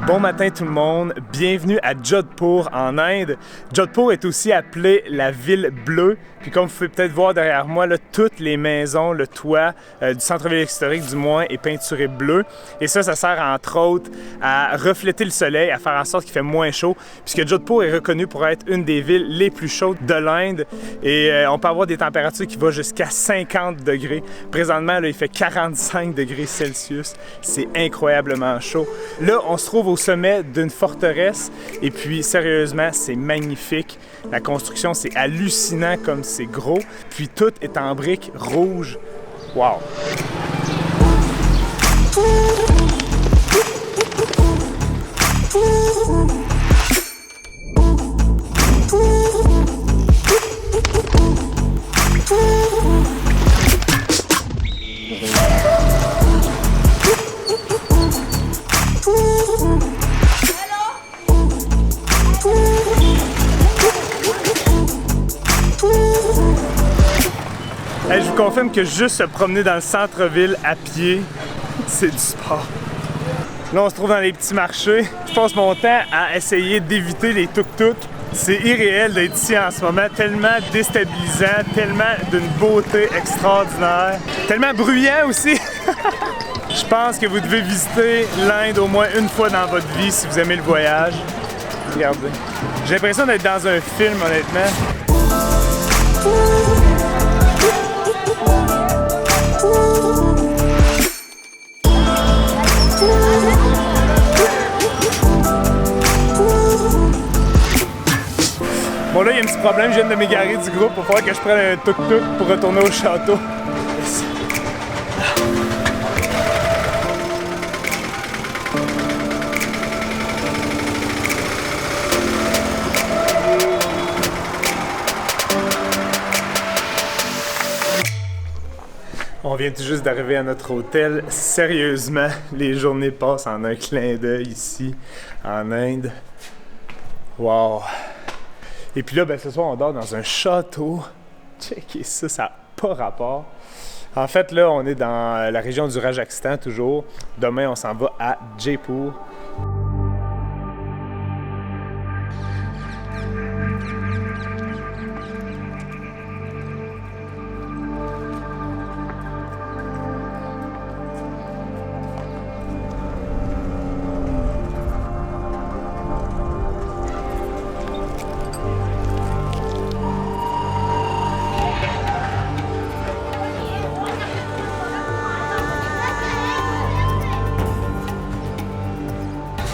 Bon matin tout le monde, bienvenue à Jodhpur en Inde. Jodhpur est aussi appelée la ville bleue. Puis comme vous pouvez peut-être voir derrière moi, là, toutes les maisons, le toit du centre-ville historique du moins est peinturé bleu. Et ça sert entre autres à refléter le soleil, à faire en sorte qu'il fait moins chaud. Puisque Jodhpur est reconnue pour être une des villes les plus chaudes de l'Inde. Et on peut avoir des températures qui vont jusqu'à 50 degrés. Présentement, là, il fait 45 degrés Celsius. C'est incroyablement chaud. Là, on se trouve au sommet d'une forteresse et puis sérieusement, c'est magnifique. La construction, c'est hallucinant comme c'est gros. Puis tout est en briques rouges. Wow! Hey, je vous confirme que juste se promener dans le centre-ville à pied, c'est du sport. Là, on se trouve dans les petits marchés. Je passe mon temps à essayer d'éviter les tuk-tuk. C'est irréel d'être ici en ce moment, tellement déstabilisant, tellement d'une beauté extraordinaire, tellement bruyant aussi. Je pense que vous devez visiter l'Inde au moins une fois dans votre vie si vous aimez le voyage. Regardez. J'ai l'impression d'être dans un film, honnêtement. Bon là, il y a un petit problème, je viens de m'égarer du groupe, il va falloir que je prenne un tuk-tuk pour retourner au château. On vient tout juste d'arriver à notre hôtel. Sérieusement, les journées passent en un clin d'œil ici, en Inde. Wow! Et puis là, ben, ce soir, on dort dans un château. Checkez ça, ça n'a pas rapport. En fait, là, on est dans la région du Rajasthan, toujours. Demain, on s'en va à Jaipur.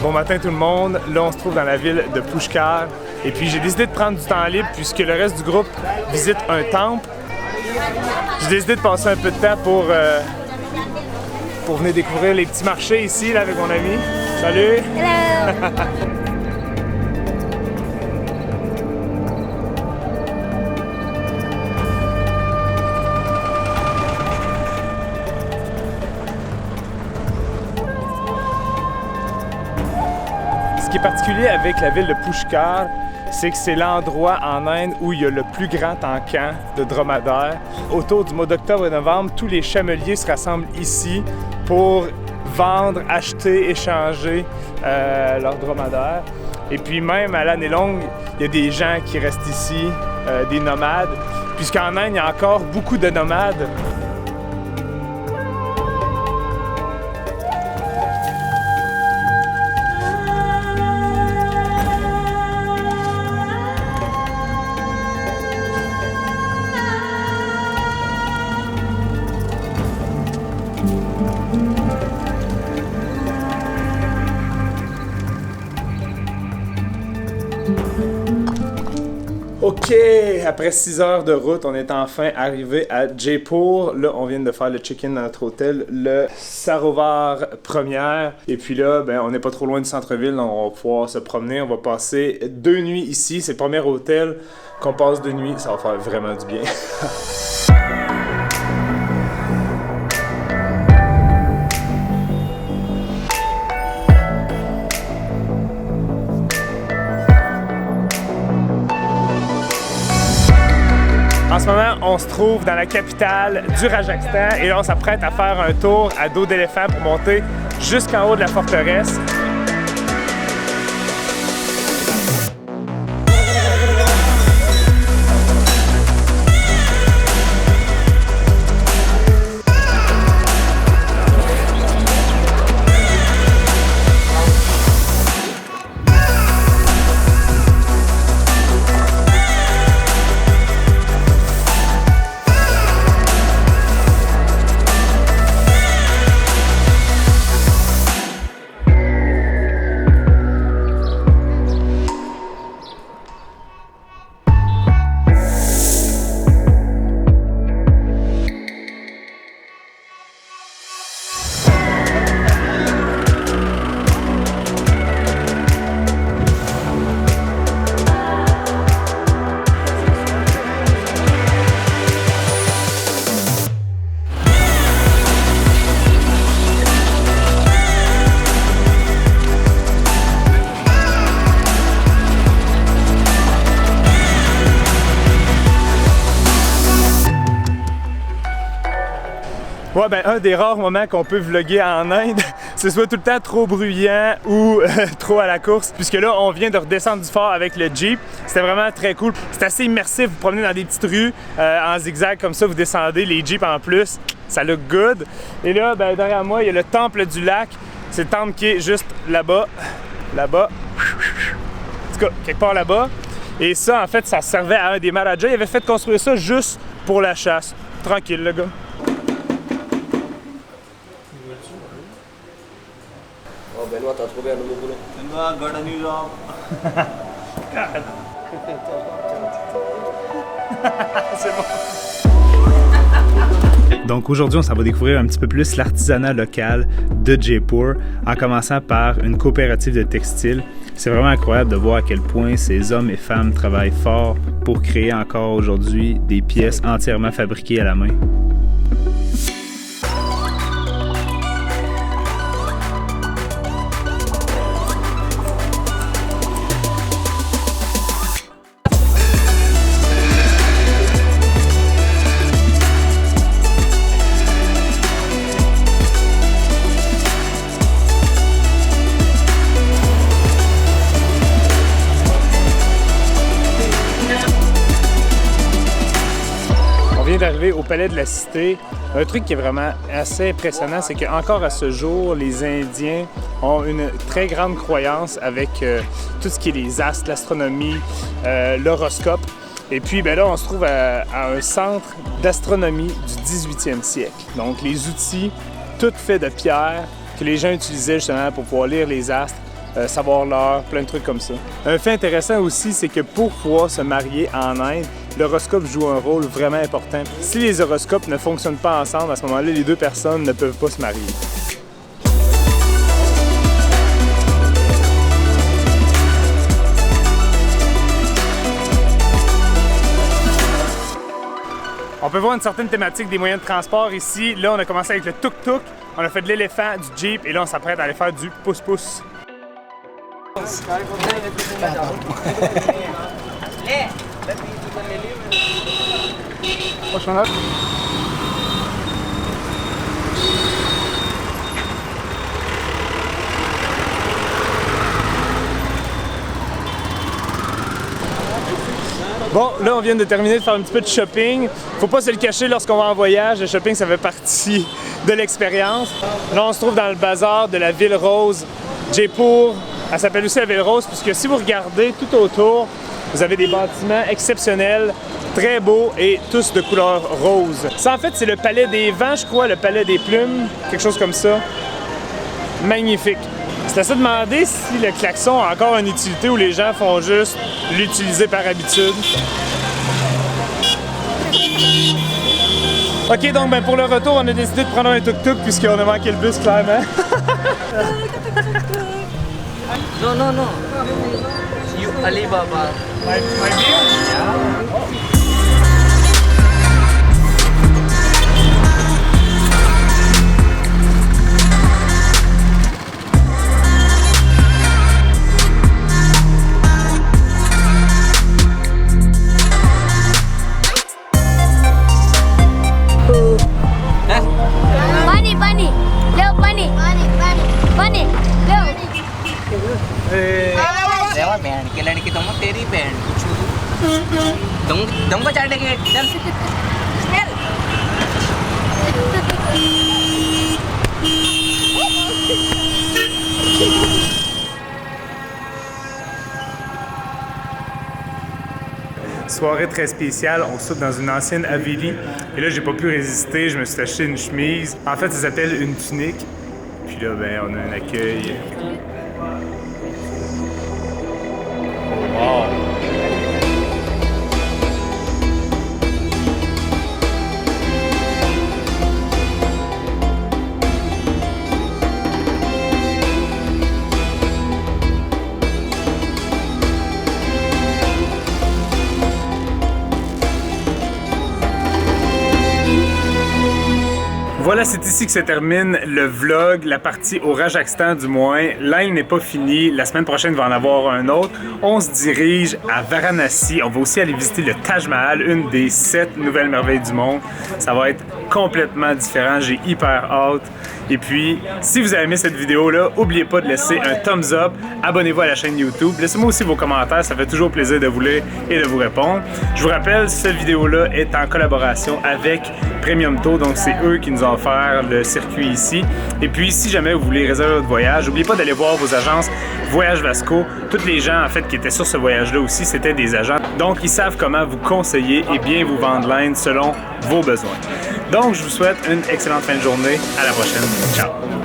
Bon matin tout le monde, là on se trouve dans la ville de Pushkar et puis j'ai décidé de prendre du temps libre puisque le reste du groupe visite un temple. J'ai décidé de passer un peu de temps pour venir découvrir les petits marchés ici là, avec mon ami. Salut! Hello! Ce qui est particulier avec la ville de Pushkar, c'est que c'est l'endroit en Inde où il y a le plus grand encan de dromadaires. Autour du mois d'octobre et novembre, tous les chameliers se rassemblent ici pour vendre, acheter, échanger leurs dromadaires. Et puis même à l'année longue, il y a des gens qui restent ici, des nomades, puisqu'en Inde, il y a encore beaucoup de nomades. OK, après 6 heures de route, on est enfin arrivé à Jaipur. Là, on vient de faire le check-in dans notre hôtel, le Sarovar Première. Et puis là, ben, on n'est pas trop loin du centre-ville, donc on va pouvoir se promener. On va passer 2 nuits ici. C'est le premier hôtel qu'on passe 2 nuits. Ça va faire vraiment du bien. En ce moment, on se trouve dans la capitale du Rajasthan et là, on s'apprête à faire un tour à dos d'éléphant pour monter jusqu'en haut de la forteresse. Ouais, ben un des rares moments qu'on peut vlogger en Inde, c'est soit tout le temps trop bruyant ou trop à la course, puisque là, on vient de redescendre du fort avec le Jeep. C'était vraiment très cool. C'est assez immersif, vous promenez dans des petites rues en zigzag comme ça, vous descendez, les Jeeps en plus, ça look good. Et là, ben, derrière moi, il y a le temple du lac. C'est le temple qui est juste là-bas, là-bas, en tout cas, quelque part là-bas. Et ça, en fait, ça servait à un des Maharajas. Il avait fait construire ça juste pour la chasse. Tranquille, le gars. Oh Benoît, t'as trouvé un nouveau boulot. Benoît, got a new job. C'est bon. Donc aujourd'hui, on s'en va découvrir un petit peu plus l'artisanat local de Jaipur, en commençant par une coopérative de textile. C'est vraiment incroyable de voir à quel point ces hommes et femmes travaillent fort pour créer encore aujourd'hui des pièces entièrement fabriquées à la main. D'arriver au Palais de la Cité, un truc qui est vraiment assez impressionnant, c'est qu'encore à ce jour, les Indiens ont une très grande croyance avec tout ce qui est les astres, l'astronomie, l'horoscope. Et puis ben là, on se trouve à un centre d'astronomie du 18e siècle. Donc les outils, tout fait de pierre, que les gens utilisaient justement pour pouvoir lire les astres, savoir l'heure, plein de trucs comme ça. Un fait intéressant aussi, c'est que pour pouvoir se marier en Inde, l'horoscope joue un rôle vraiment important. Si les horoscopes ne fonctionnent pas ensemble, à ce moment-là, les deux personnes ne peuvent pas se marier. On peut voir une certaine thématique des moyens de transport ici. Là, on a commencé avec le tuk-tuk, on a fait de l'éléphant, du jeep, et là, on s'apprête à aller faire du pouce-pouce. Bon, là, on vient de terminer de faire un petit peu de shopping. Faut pas se le cacher lorsqu'on va en voyage. Le shopping, ça fait partie de l'expérience. Là, on se trouve dans le bazar de la Ville Rose, Jaipur. Elle s'appelle aussi la Ville Rose, puisque si vous regardez tout autour, vous avez des bâtiments exceptionnels, très beaux et tous de couleur rose. Ça, en fait, c'est le Palais des Vents, je crois, le Palais des Plumes, quelque chose comme ça. Magnifique. C'est à se demander si le klaxon a encore une utilité ou les gens font juste l'utiliser par habitude. Ok, donc ben, pour le retour, on a décidé de prendre un tuk-tuk puisqu'on a manqué le bus, clairement. No, no, no. You Alibaba. My view? Yeah. Bunny, Leo bunny, bunny, Leo. देवा बहन के लड़की तुम तेरी बहन तुमको चाटेंगे चल चल Soirée très spéciale, on saute dans une ancienne haveli et là j'ai pas pu résister, je me suis acheté une chemise. En fait ça s'appelle une tunique. Puis là ben on a un accueil. Wow! Voilà, c'est ici que se termine le vlog, la partie au Rajasthan du moins. L'Inde n'est pas finie, la semaine prochaine il va en avoir un autre. On se dirige à Varanasi, on va aussi aller visiter le Taj Mahal, une des 7 nouvelles merveilles du monde. Ça va être complètement différent, j'ai hyper hâte. Et puis, si vous avez aimé cette vidéo-là, n'oubliez pas de laisser un thumbs up, abonnez-vous à la chaîne YouTube, laissez-moi aussi vos commentaires, ça fait toujours plaisir de vous lire et de vous répondre. Je vous rappelle, cette vidéo-là est en collaboration avec Premium Tour, donc c'est eux qui nous ont offert le circuit ici. Et puis, si jamais vous voulez réserver votre voyage, n'oubliez pas d'aller voir vos agences Voyage Vasco. Tous les gens, en fait, qui étaient sur ce voyage-là aussi, c'était des agents. Donc, ils savent comment vous conseiller et bien vous vendre l'Inde selon vos besoins. Donc, je vous souhaite une excellente fin de journée. À la prochaine. Ciao!